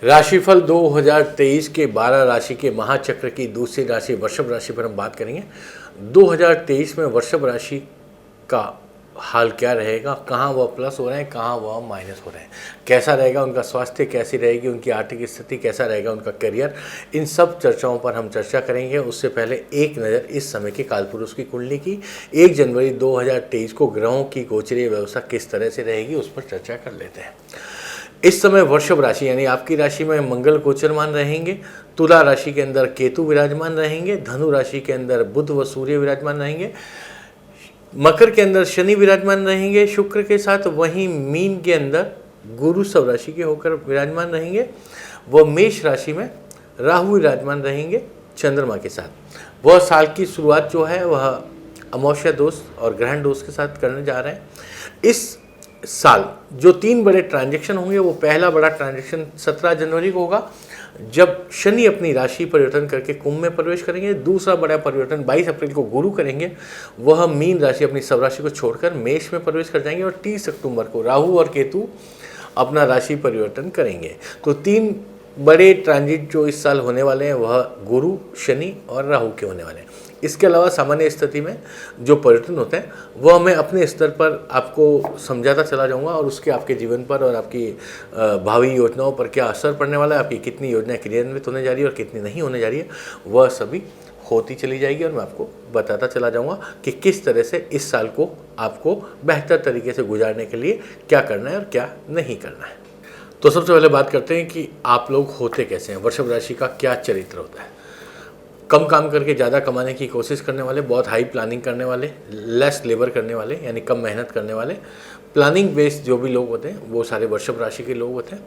राशिफल 2023 के 12 राशि के महाचक्र की दूसरी राशि वृषभ राशि पर हम बात करेंगे। 2023 में वृषभ राशि का हाल क्या रहेगा, कहाँ वह प्लस हो रहे हैं, कहाँ वह माइनस हो रहे हैं, कैसा रहेगा उनका स्वास्थ्य, कैसी रहेगी उनकी आर्थिक स्थिति, कैसा रहेगा उनका करियर, इन सब चर्चाओं पर हम चर्चा करेंगे। उससे पहले एक नज़र इस समय के कालपुरुष की कुंडली की 1 जनवरी 2023 को ग्रहों की गोचरीय व्यवस्था किस तरह से रहेगी उस पर चर्चा कर लेते हैं। इस समय वृषभ राशि यानी आपकी राशि में मंगल गोचरमान रहेंगे, तुला राशि के अंदर केतु विराजमान रहेंगे, धनु राशि के अंदर बुध व सूर्य विराजमान रहेंगे, मकर के अंदर शनि विराजमान रहेंगे शुक्र के साथ, वहीं मीन के अंदर गुरु सब राशि के होकर विराजमान रहेंगे, वह मेष राशि में राहु विराजमान रहेंगे चंद्रमा के साथ। वह साल की शुरुआत जो है वह अमावस्या दोष और ग्रहण दोष के साथ करने जा रहे हैं। इस साल जो 3 बड़े ट्रांजैक्शन होंगे, वो पहला बड़ा ट्रांजैक्शन 17 जनवरी को होगा जब शनि अपनी राशि परिवर्तन करके कुंभ में प्रवेश करेंगे। दूसरा बड़ा परिवर्तन 22 अप्रैल को गुरु करेंगे, वह मीन राशि अपनी सब राशि को छोड़कर मेष में प्रवेश कर जाएंगे। और 30 अक्टूबर को राहु और केतु अपना राशि परिवर्तन करेंगे। तो 3 बड़े ट्रांजिट जो इस साल होने वाले हैं वह गुरु, शनि और राहु के होने वाले हैं। इसके अलावा सामान्य स्थिति में जो परिवर्तन होते हैं वह मैं अपने स्तर पर आपको समझाता चला जाऊंगा और उसके आपके जीवन पर और आपकी भावी योजनाओं पर क्या असर पड़ने वाला है, आपकी कितनी योजनाएं क्रियान्वित होने जा रही है और कितनी नहीं होने जा रही है, वह सभी होती चली जाएगी और मैं आपको बताता चला जाऊंगा कि किस तरह से इस साल को आपको बेहतर तरीके से गुजारने के लिए क्या करना है और क्या नहीं करना है। तो सबसे पहले बात करते हैं कि आप लोग होते कैसे हैं, वृषभ राशि का क्या चरित्र होता है। कम काम करके ज़्यादा कमाने की कोशिश करने वाले, बहुत हाई प्लानिंग करने वाले, लेस लेबर करने वाले यानी कम मेहनत करने वाले, प्लानिंग बेस्ड जो भी लोग होते हैं वो सारे वृषभ राशि के लोग होते हैं।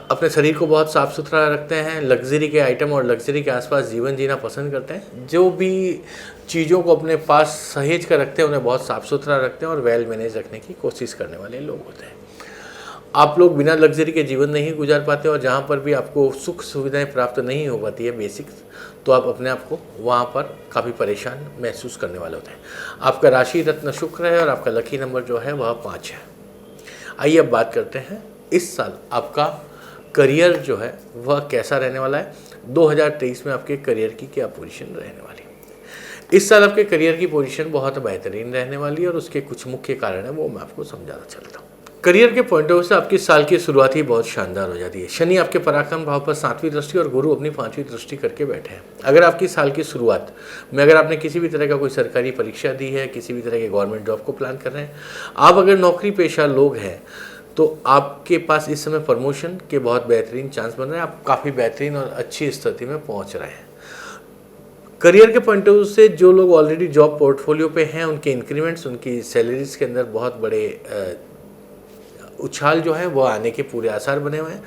अपने शरीर को बहुत साफ़ सुथरा रखते हैं, लग्जरी के आइटम और लग्जरी के आसपास जीवन जीना पसंद करते हैं। जो भी चीज़ों को अपने पास सहेज कर रखते हैं उन्हें बहुत साफ़ सुथरा रखते हैं और वेल मैनेज रखने की कोशिश करने वाले लोग होते हैं। आप लोग बिना लग्जरी के जीवन नहीं गुजार पाते और जहाँ पर भी आपको सुख सुविधाएं प्राप्त नहीं हो पाती है बेसिक, तो आप अपने आप को वहाँ पर काफ़ी परेशान महसूस करने वाले होते हैं। आपका राशि रत्न शुक्र है और आपका लकी नंबर जो है वह 5 है। आइए अब बात करते हैं इस साल आपका करियर जो है वह कैसा रहने वाला है। 2023 में आपके करियर की क्या पोजीशन रहने वाली है। इस साल आपके करियर की पोजीशन बहुत बेहतरीन रहने वाली है और उसके कुछ मुख्य कारण है वो मैं आपको समझाना चाहता हूँ। करियर के पॉइंट ऑफ व्यू से आपकी साल की शुरुआत ही बहुत शानदार हो जाती है। शनि आपके पराक्रम भाव पर 7वीं दृष्टि और गुरु अपनी 5वीं दृष्टि करके बैठे हैं। अगर आपकी साल की शुरुआत में अगर आपने किसी भी तरह का कोई सरकारी परीक्षा दी है, किसी भी तरह के गवर्नमेंट जॉब को प्लान कर रहे हैं, आप अगर नौकरी पेशा लोग हैं तो आपके पास इस समय प्रमोशन के बहुत बेहतरीन चांस बन रहे हैं। आप काफ़ी बेहतरीन और अच्छी स्थिति में पहुँच रहे हैं। करियर के पॉइंट ऑफ व्यू से जो लोग ऑलरेडी जॉब पोर्टफोलियो पे हैं उनके इंक्रीमेंट्स, उनकी सैलरीज के अंदर बहुत बड़े उछाल जो है वह आने के पूरे आसार बने हुए हैं।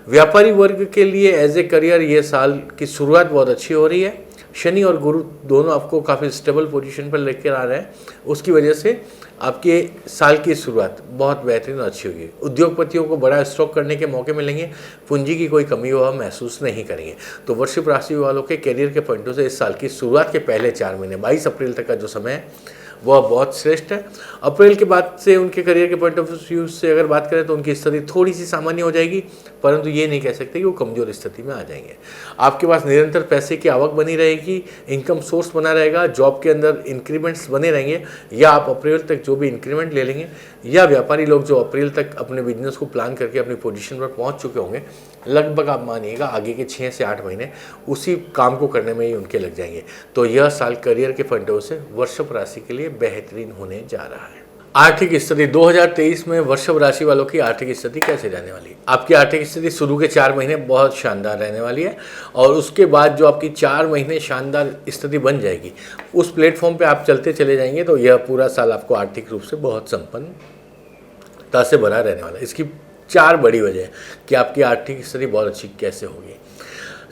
व्यापारी वर्ग के लिए एज ए करियर ये साल की शुरुआत बहुत अच्छी हो रही है। शनि और गुरु दोनों आपको काफ़ी स्टेबल पोजीशन पर लेकर आ रहे हैं, उसकी वजह से आपके साल की शुरुआत बहुत बेहतरीन और अच्छी होगी। उद्योगपतियों को बड़ा स्टॉक करने के मौके मिलेंगे, पूंजी की कोई कमी वह महसूस नहीं करेंगे। तो वृषभ राशि वालों के करियर के पॉइंटों से इस साल की शुरुआत के पहले 4 महीने 22 अप्रैल तक का जो समय है वह बहुत श्रेष्ठ है। अप्रैल के बाद से उनके करियर के पॉइंट ऑफ व्यू से अगर बात करें तो उनकी स्थिति थोड़ी सी सामान्य हो जाएगी, परंतु ये नहीं कह सकते कि वो कमज़ोर स्थिति में आ जाएंगे। आपके पास निरंतर पैसे की आवक बनी रहेगी, इनकम सोर्स बना रहेगा, जॉब के अंदर इंक्रीमेंट्स बने रहेंगे, या आप अप्रैल तक जो भी इंक्रीमेंट ले लेंगे, या व्यापारी लोग जो अप्रैल तक अपने बिजनेस को प्लान करके अपनी पोजीशन पर पहुंच चुके होंगे, लगभग आप मानिएगा आगे के 6 से 8 महीने उसी काम को करने में ही उनके लग जाएंगे। तो यह साल करियर के पॉइंट ऑफ व्यू से वृषभ राशि के लिए बेहतरीन होने जा रहा है। आर्थिक स्थिति 2023 में वृषभ राशि वालों की आर्थिक स्थिति कैसे रहने वाली है। आपकी आर्थिक स्थिति शुरू के 4 महीने बहुत शानदार रहने वाली है और उसके बाद जो आपकी 4 महीने शानदार स्थिति बन जाएगी, उस प्लेटफॉर्म पे आप चलते चले जाएंगे तो यह पूरा साल आपको आर्थिक रूप से बहुत संपन्नता से भरा रहने वाला है। इसकी 4 बड़ी वजह है कि आपकी आर्थिक स्थिति बहुत अच्छी कैसे होगी।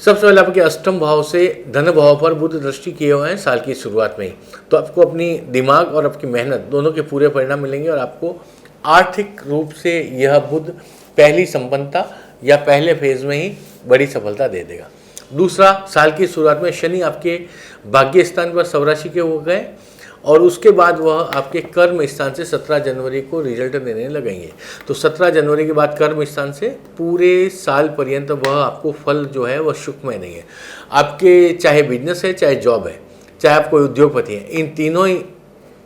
सबसे पहले आपके अष्टम भाव से धन भाव पर बुध दृष्टि किए हुए हैं साल की शुरुआत में ही, तो आपको अपनी दिमाग और आपकी मेहनत दोनों के पूरे परिणाम मिलेंगे और आपको आर्थिक रूप से यह बुध पहली संपन्नता या पहले फेज में ही बड़ी सफलता दे देगा। दूसरा, साल की शुरुआत में शनि आपके भाग्य स्थान पर स्वराशि के हो गए और उसके बाद वह आपके कर्म स्थान से 17 जनवरी को रिजल्ट देने लगेंगे। तो 17 जनवरी के बाद कर्म स्थान से पूरे साल पर्यंत वह आपको फल जो है वह सुखमय देंगे। आपके चाहे बिजनेस है, चाहे जॉब है, चाहे आप कोई उद्योगपति हैं, इन तीनों ही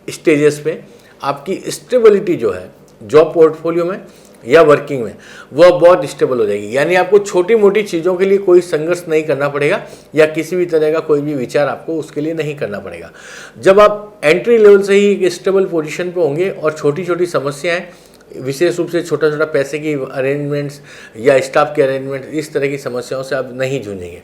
स्टेजेस पे आपकी स्टेबिलिटी जो है जॉब पोर्टफोलियो में या वर्किंग में वह बहुत स्टेबल हो जाएगी। यानी आपको छोटी मोटी चीज़ों के लिए कोई संघर्ष नहीं करना पड़ेगा या किसी भी तरह का कोई भी विचार आपको उसके लिए नहीं करना पड़ेगा। जब आप एंट्री लेवल से ही एक स्टेबल पोजीशन पे होंगे और छोटी छोटी समस्याएं, विशेष रूप से छोटा छोटा पैसे की अरेंजमेंट्स या स्टाफ के अरेंजमेंट, इस तरह की समस्याओं से आप नहीं जूझेंगे।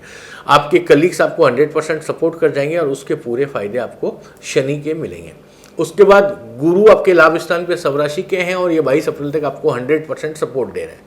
आपके कलीग्स आपको 100% सपोर्ट कर जाएंगे और उसके पूरे फायदे आपको शनि के मिलेंगे। उसके बाद गुरु आपके लाभ स्थान पे स्वराशि के हैं और ये 22 अप्रैल तक आपको 100% सपोर्ट दे रहे हैं।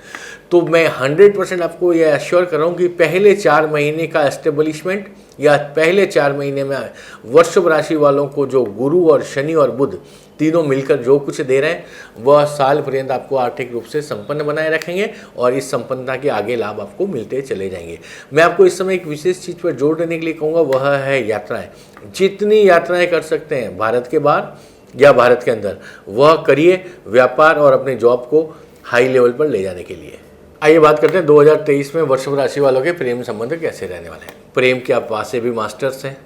तो मैं 100% आपको ये एश्योर कर रहा हूँ कि पहले 4 महीने का एस्टेब्लिशमेंट या पहले 4 महीने में वृषभ राशि वालों को जो गुरु और शनि और बुध तीनों मिलकर जो कुछ दे रहे हैं वह साल पर्यंत आपको आर्थिक रूप से संपन्न बनाए रखेंगे और इस संपन्नता के आगे लाभ आपको मिलते चले जाएंगे। मैं आपको इस समय एक विशेष चीज़ पर जोर देने के लिए कहूँगा, वह है यात्राएं। जितनी यात्राएं कर सकते हैं भारत के बाहर या भारत के अंदर वह करिए, व्यापार और अपने जॉब को हाई लेवल पर ले जाने के लिए। आइए बात करते हैं 2023 में वृषभ राशि वालों के प्रेम संबंध कैसे रहने वाले हैं। प्रेम के आप वहाँ से भी मास्टर्स हैं,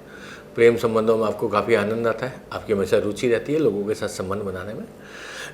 प्रेम संबंधों में आपको काफ़ी आनंद आता है, आपकी हमेशा रुचि रहती है लोगों के साथ संबंध बनाने में।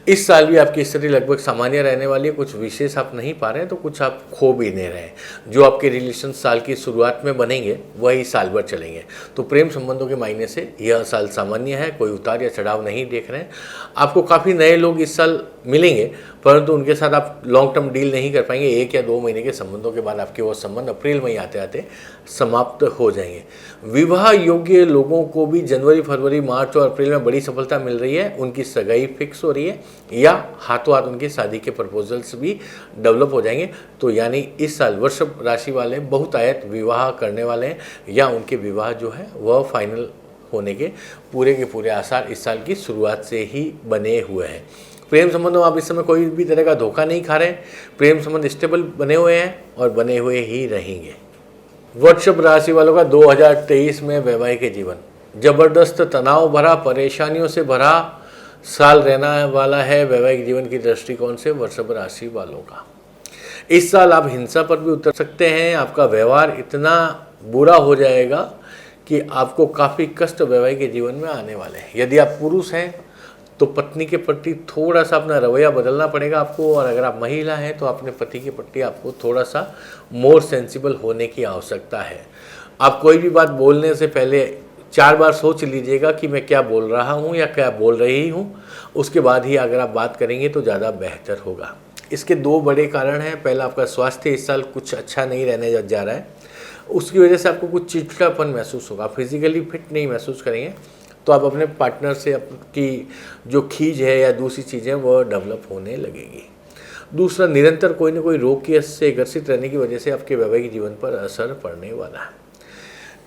इस साल भी आपकी स्थिति लगभग सामान्य रहने वाली है। कुछ विशेष आप नहीं पा रहे हैं तो कुछ आप खो भी नहीं रहे हैं। जो आपके रिलेशन साल की शुरुआत में बनेंगे वही साल भर चलेंगे। तो प्रेम संबंधों के मायने से यह साल सामान्य है, कोई उतार या चढ़ाव नहीं देख रहे हैं। आपको काफ़ी नए लोग इस साल मिलेंगे परंतु उनके साथ आप लॉन्ग टर्म डील नहीं कर पाएंगे। 1 या 2 महीने के संबंधों के बाद आपके वो संबंध अप्रैल मई आते आते समाप्त हो जाएंगे। विवाह योग्य लोगों को भी जनवरी, फरवरी, मार्च और अप्रैल में बड़ी सफलता मिल रही है। उनकी सगाई फिक्स हो रही है या हाथों हाथ उनकी शादी के प्रपोजल्स भी डेवलप हो जाएंगे। तो यानी इस साल वृषभ राशि वाले बहुतायत विवाह करने वाले हैं या उनके विवाह जो है वह फाइनल होने के पूरे आसार इस साल की शुरुआत से ही बने हुए हैं। प्रेम संबंधों में आप इस समय कोई भी तरह का धोखा नहीं खा रहे हैं। प्रेम संबंध स्टेबल बने हुए हैं और बने हुए ही रहेंगे। वृषभ राशि वालों का 2023 में वैवाहिक जीवन जबरदस्त तनाव भरा, परेशानियों से भरा साल रहना वाला है। वैवाहिक जीवन की दृष्टिकोण से वृषभ राशि वालों का इस साल आप हिंसा पर भी उतर सकते हैं। आपका व्यवहार इतना बुरा हो जाएगा कि आपको काफ़ी कष्ट वैवाहिक जीवन में आने वाले हैं। यदि आप पुरुष हैं तो पत्नी के प्रति थोड़ा सा अपना रवैया बदलना पड़ेगा आपको, और अगर आप महिला हैं तो अपने पति के प्रति आपको थोड़ा सा मोर सेंसिबल होने की आवश्यकता है। आप कोई भी बात बोलने से पहले 4 बार सोच लीजिएगा कि मैं क्या बोल रहा हूँ या क्या बोल रही हूँ, उसके बाद ही अगर आप बात करेंगे तो ज़्यादा बेहतर होगा। इसके 2 बड़े कारण हैं। पहला, आपका स्वास्थ्य इस साल कुछ अच्छा नहीं रहने जा रहा है, उसकी वजह से आपको कुछ चिड़चिड़ापन महसूस होगा, फिजिकली फिट नहीं महसूस करेंगे। तो आप अपने पार्टनर से आपकी जो खींच है या दूसरी चीज़ें वो डेवलप होने लगेगी। दूसरा, निरंतर कोई ना कोई रोग की से ग्रसित रहने की वजह से आपके वैवाहिक जीवन पर असर पड़ने वाला है।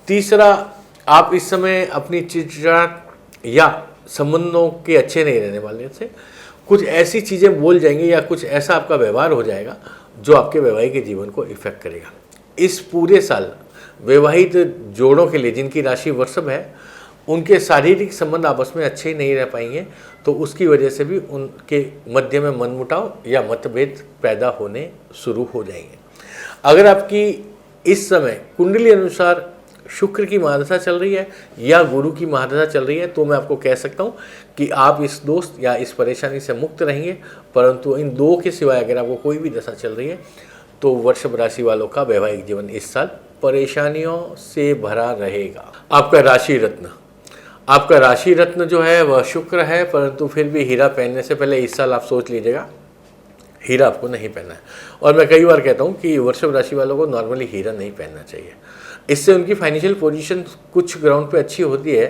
तीसरा, आप इस समय अपनी चिड़चिड़ाहट या संबंधों के अच्छे नहीं रहने वाले से कुछ ऐसी चीज़ें बोल जाएंगे या कुछ ऐसा आपका व्यवहार हो जाएगा जो आपके वैवाहिक जीवन को इफेक्ट करेगा। इस पूरे साल वैवाहिक जोड़ों के लिए जिनकी राशि वृषभ है उनके शारीरिक संबंध आपस में अच्छे ही नहीं रह पाएंगे, तो उसकी वजह से भी उनके मध्य में मनमुटाव या मतभेद पैदा होने शुरू हो जाएंगे। अगर आपकी इस समय कुंडली अनुसार शुक्र की महादशा चल रही है या गुरु की महादशा चल रही है तो मैं आपको कह सकता हूँ कि आप इस दोस्त या इस परेशानी से मुक्त रहेंगे। परंतु इन 2 के सिवाय अगर आपको कोई भी दशा चल रही है तो वृषभ राशि वालों का वैवाहिक जीवन इस साल परेशानियों से भरा रहेगा। आपका राशि रत्न जो है वह शुक्र है, परंतु फिर भी हीरा पहनने से पहले इस साल आप सोच लीजिएगा हीरा आपको नहीं पहनना है। और मैं कई बार कहता हूँ कि वृषभ राशि वालों को नॉर्मली हीरा नहीं पहनना चाहिए। इससे उनकी फाइनेंशियल पोजीशन कुछ ग्राउंड पे अच्छी होती है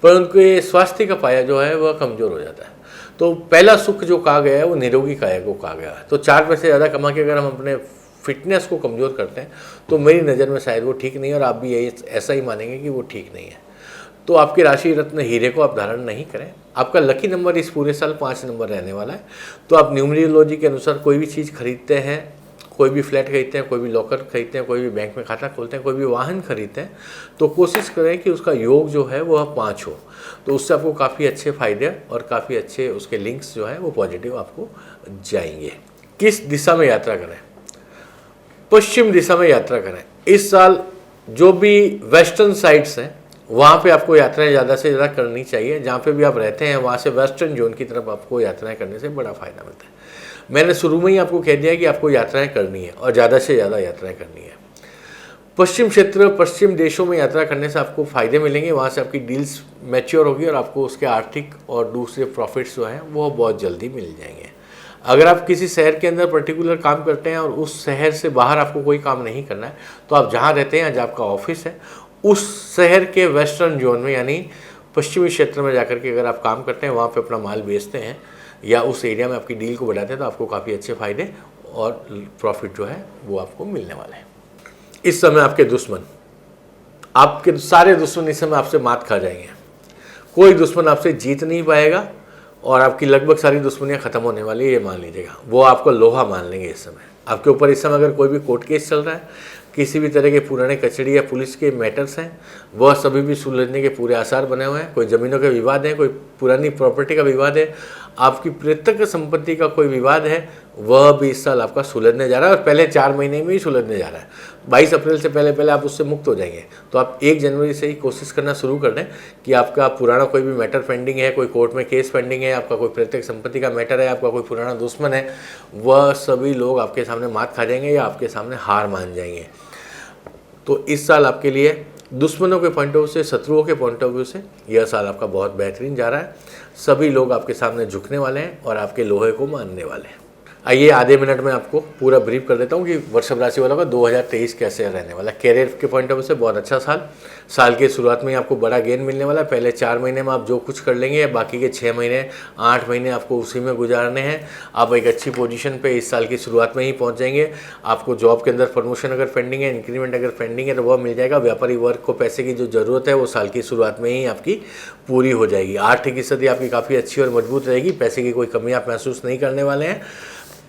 पर उनके स्वास्थ्य का पाया जो है वह कमज़ोर हो जाता है। तो पहला सुख जो कहा गया है वो निरोगी काया को कहा गया है। तो 4 पैसे ज़्यादा कमा के अगर हम अपने फिटनेस को कमज़ोर करते हैं तो मेरी नज़र में शायद वो ठीक नहीं है और आप भी यही ऐसा ही मानेंगे कि वो ठीक नहीं है। तो आपकी राशि रत्न हीरे को आप धारण नहीं करें। आपका लकी नंबर इस पूरे साल 5 नंबर रहने वाला है। तो आप न्यूमरोलॉजी के अनुसार कोई भी चीज़ खरीदते हैं, कोई भी फ्लैट खरीदते हैं, कोई भी लॉकर खरीदते हैं, कोई भी बैंक में खाता खोलते हैं, कोई भी वाहन खरीदते हैं, तो कोशिश करें कि उसका योग जो है वह 5 हो। तो उससे आपको काफ़ी अच्छे फ़ायदे और काफ़ी अच्छे उसके लिंक्स जो है वो पॉजिटिव आपको जाएंगे। किस दिशा में यात्रा करें? पश्चिम दिशा में यात्रा करें। इस साल जो भी वेस्टर्न साइड्स हैं वहाँ पे आपको यात्राएं ज़्यादा से ज़्यादा करनी चाहिए। जहाँ पे भी आप रहते हैं वहाँ से वेस्टर्न जोन की तरफ आपको यात्राएं करने से बड़ा फ़ायदा मिलता है। मैंने शुरू में ही आपको कह दिया कि आपको यात्राएं करनी है और ज़्यादा से ज़्यादा यात्राएं करनी है। पश्चिम क्षेत्र, पश्चिम देशों में यात्रा करने से आपको फ़ायदे मिलेंगे। वहाँ से आपकी डील्स मैच्योर होगी और आपको उसके आर्थिक और दूसरे प्रॉफिट्स जो हैं वो बहुत जल्दी मिल जाएंगे। अगर आप किसी शहर के अंदर पर्टिकुलर काम करते हैं और उस शहर से बाहर आपको कोई काम नहीं करना है, तो आप जहाँ रहते हैं, जहाँ आपका ऑफिस है, उस शहर के वेस्टर्न जोन में यानी पश्चिमी क्षेत्र में जाकर के अगर आप काम करते हैं, वहाँ पे अपना माल बेचते हैं या उस एरिया में आपकी डील को बढ़ाते हैं, तो आपको काफ़ी अच्छे फ़ायदे और प्रॉफिट जो है वो आपको मिलने वाला है। इस समय आपके दुश्मन, आपके सारे दुश्मन इस समय आपसे मात खा जाएंगे। कोई दुश्मन आपसे जीत नहीं पाएगा और आपकी लगभग सारी दुश्मनियाँ ख़त्म होने वाली है, ये मान लीजिएगा। वो आपको लोहा मान लेंगे इस समय। आपके ऊपर इस समय अगर कोई भी कोर्ट केस चल रहा है, किसी भी तरह के पुराने कचहरी या पुलिस के मैटर्स हैं, वह सभी भी सुलझने के पूरे आसार बने हुए हैं। कोई ज़मीनों के विवाद हैं, कोई पुरानी प्रॉपर्टी का विवाद है, आपकी प्रत्यक्ष संपत्ति का कोई विवाद है, वह भी इस साल आपका सुलझने जा रहा है और पहले 4 महीने में ही सुलझने जा रहा है। 22 अप्रैल से पहले आप उससे मुक्त हो जाएंगे। तो आप 1 जनवरी से ही कोशिश करना शुरू कर दें कि आपका पुराना कोई भी मैटर पेंडिंग है, कोई कोर्ट में केस पेंडिंग है, आपका कोई प्रत्यक्ष संपत्ति का मैटर है, आपका कोई पुराना दुश्मन है, वह सभी लोग आपके सामने मात खा जाएंगे या आपके सामने हार मान जाएंगे। तो इस साल आपके लिए दुश्मनों के पॉइंट ऑफ व्यू से, शत्रुओं के पॉइंट ऑफ व्यू से यह साल आपका बहुत बेहतरीन जा रहा है। सभी लोग आपके सामने झुकने वाले हैं और आपके लोहे को मानने वाले हैं। आइए आधे मिनट में आपको पूरा ब्रीफ कर देता हूँ कि वृषभ राशि वालों का 2023 कैसे रहने वाला है। कैरियर के पॉइंट ऑफ व्यू से बहुत अच्छा साल के शुरुआत में ही आपको बड़ा गेन मिलने वाला है। पहले 4 महीने में आप जो कुछ कर लेंगे, बाकी के 6 महीने 8 महीने आपको उसी में गुजारने हैं। आप एक अच्छी पोजीशन पे इस साल की शुरुआत में ही पहुंच जाएंगे। आपको जॉब के अंदर प्रमोशन अगर पेंडिंग है, इंक्रीमेंट अगर पेंडिंग है, तो वह मिल जाएगा। व्यापारी वर्ग को पैसे की जो ज़रूरत है वो साल की शुरुआत में ही आपकी पूरी हो जाएगी। आर्थिक स्थिति आपकी काफ़ी अच्छी और मजबूत रहेगी। पैसे की कोई कमी आप महसूस नहीं करने वाले हैं।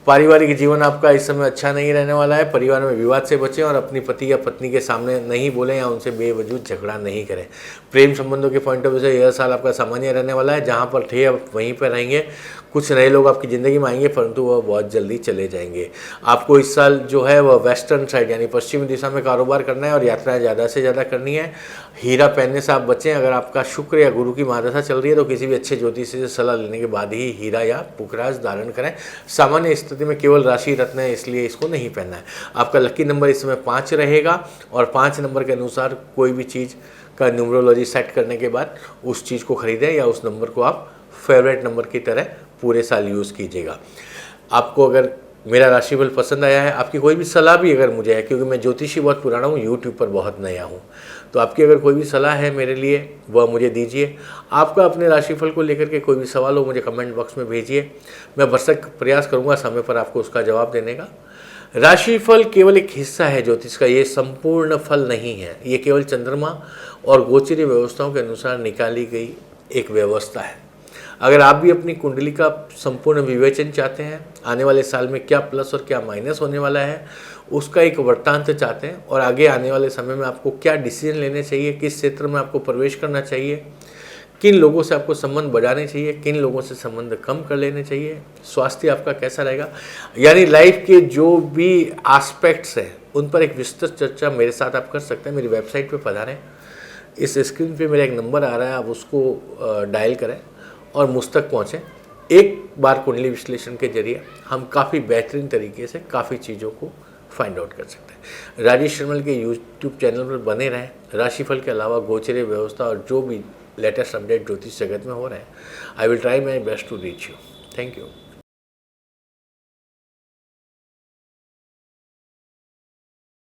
पारिवारिक जीवन आपका इस समय अच्छा नहीं रहने वाला है। परिवार में विवाद से बचें और अपनी पति या पत्नी के सामने नहीं बोलें या उनसे बेवजूद झगड़ा नहीं करें। प्रेम संबंधों के पॉइंट ऑफ व्यू से यह साल आपका सामान्य रहने वाला है। जहां पर थे आप वहीं पर रहेंगे। कुछ नए लोग आपकी ज़िंदगी में आएंगे, परंतु वह बहुत जल्दी चले जाएंगे। आपको इस साल जो है वह वेस्टर्न साइड यानी पश्चिमी दिशा में कारोबार करना है और यात्राएं ज़्यादा से ज़्यादा करनी है। हीरा पहनने से आप बचें। अगर आपका शुक्र या गुरु की महादशा चल रही है तो किसी भी अच्छे ज्योतिषी से सलाह लेने के बाद ही हीरा या पुखराज धारण करें। सामान्य स्थिति में केवल राशि रत्न है, इसलिए इसको नहीं पहनना है। आपका लकी नंबर इस समय 5 रहेगा और 5 नंबर के अनुसार कोई भी चीज़ का न्यूमरोलॉजी सेट करने के बाद उस चीज़ को खरीदें या उस नंबर को आप फेवरेट नंबर की तरह पूरे साल यूज़ कीजिएगा। आपको अगर मेरा राशिफल पसंद आया है, आपकी कोई भी सलाह भी अगर मुझे है, क्योंकि मैं ज्योतिषी बहुत पुराना हूँ, यूट्यूब पर बहुत नया हूँ, तो आपकी अगर कोई भी सलाह है मेरे लिए वह मुझे दीजिए। आपका अपने राशिफल को लेकर के कोई भी सवाल हो मुझे कमेंट बॉक्स में भेजिए। मैं भरसक प्रयास करूँगा समय पर आपको उसका जवाब देने का। राशिफल केवल एक हिस्सा है ज्योतिष का, ये संपूर्ण फल नहीं है। ये केवल चंद्रमा और गोचरीय व्यवस्थाओं के अनुसार निकाली गई एक व्यवस्था है। अगर आप भी अपनी कुंडली का संपूर्ण विवेचन चाहते हैं, आने वाले साल में क्या प्लस और क्या माइनस होने वाला है उसका एक वृत्तांत चाहते हैं, और आगे आने वाले समय में आपको क्या डिसीजन लेने चाहिए, किस क्षेत्र में आपको प्रवेश करना चाहिए, किन लोगों से आपको संबंध बढ़ाने चाहिए, किन लोगों से संबंध कम कर लेने चाहिए, स्वास्थ्य आपका कैसा रहेगा, यानी लाइफ के जो भी एस्पेक्ट्स हैं उन पर एक विस्तृत चर्चा मेरे साथ आप कर सकते हैं। मेरी वेबसाइट पे पधारें। इस स्क्रीन पे मेरा एक नंबर आ रहा है, आप उसको डायल करें और मुझ तक पहुँचें। एक बार कुंडली विश्लेषण के जरिए हम काफ़ी बेहतरीन तरीके से काफ़ी चीज़ों को फाइंड आउट कर सकते हैं। राजेश शर्मल के यूट्यूब चैनल पर बने रहें। राशिफल के अलावा गोचरीय व्यवस्था और जो भी लेटेस्ट अपडेट ज्योतिष जगत में हो रहे हैं, I will try my best to reach you. Thank you.